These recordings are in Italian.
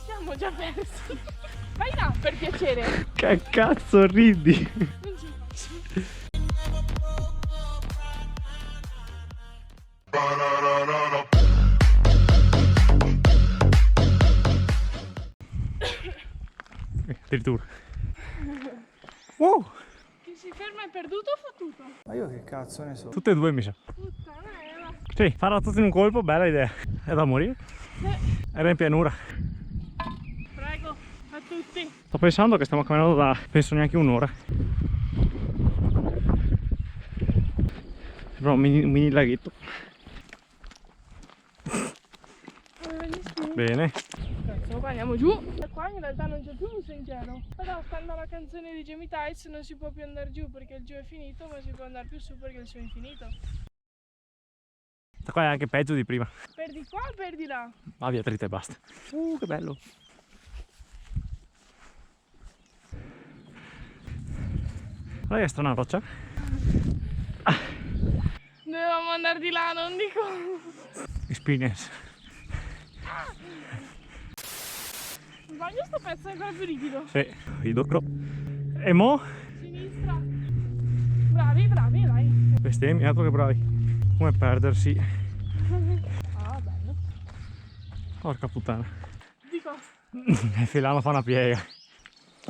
Siamo già persi. Vai là, per piacere. Che cazzo ridi? Non ci faccio. Addirittura. Wow! Chi si ferma è perduto o fottuto? Ma io che cazzo ne so? Tutte e due mi sa. Puttana Eva. Sì, farla tutto in un colpo, bella idea. È da morire. Era in pianura. Prego, a tutti. Sto pensando che stiamo camminando da, penso neanche un'ora. Sembra un mini laghetto. Benissimo. Bene. Cazzo, qua andiamo giù. E qua in realtà non c'è più un sentiero. Però stando alla canzone di Jamie Tights non si può più andare giù perché il giù è finito, ma si può andare più su perché il su è infinito. Qua è anche peggio di prima. Perdi qua o perdi là? Va via, dritta e basta. Che bello. Guarda che strana roccia. Dovevamo andare di là, non dico. Experience. Sbaglio, sto pezzo è ancora più ripido. Sì, ridocro. E mo? Sinistra. Bravi, bravi, dai. Bestemmi, altro che bravi. Come perdersi. Ah, bello. Porca puttana. Dico, E Filano fa una piega.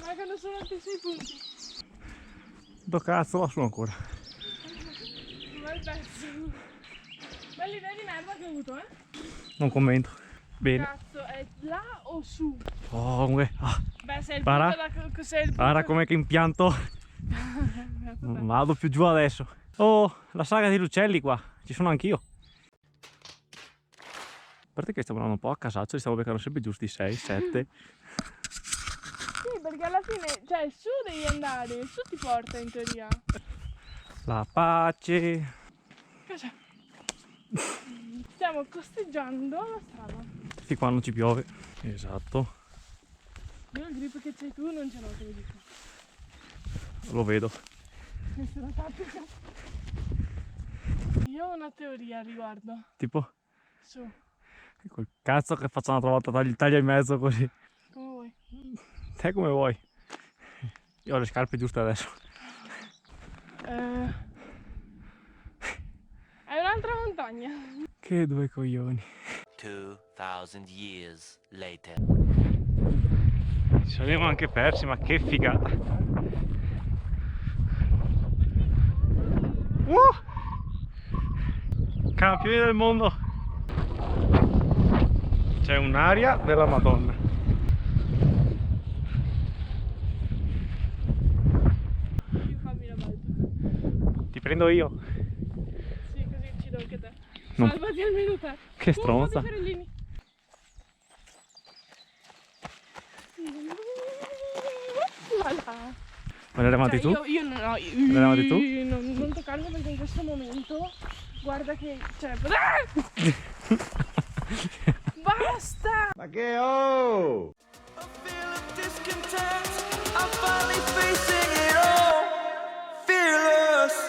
mancano solo altri 6 punti. Do cazzo va su ancora. Bel pezzo. Bella idea di merda che ho avuto, eh? Non commento. Bene. Cazzo, è là o su? Oh, comunque. Beh, se è il Para. punto da... Se è il punto... Guarda com'è che impianto. Non vado più giù adesso. Oh, la saga degli uccelli qua. Ci sono anch'io. A parte che stavo andando un po' a casaccio, li stavo beccando sempre giusti 6, 7. Sì, perché alla fine, cioè, su devi andare, il su ti porta in teoria. La pace. Cosa? Stiamo costeggiando la strada. Sì, qua non ci piove. Esatto. Io il grip che c'hai tu non ce l'ho, te lo dico. Lo vedo. Questa è la tattica. Io ho una teoria al riguardo. Tipo, Su, quel cazzo che faccio una trovata taglia in mezzo così. come vuoi. Te come vuoi. Io ho le scarpe giuste adesso. È un'altra montagna. Che due coglioni. 2000 years later. Ci saremmo anche persi, ma che figata. Campioni del mondo. C'è un'aria della Madonna. Io fammi la volta. Ti prendo io. Sì, così ci do anche te. Non- Salvati almeno te. Che Tu, stronza. fatti Ferellini. Voilà. Me ne avanti tu? Io non ho. Ne avanti tu? Non toccarlo perché in questo momento. Guarda che. Cioè. Basta! Ma che oh! A feeling discontent, I'm finally facing it all. Fearless.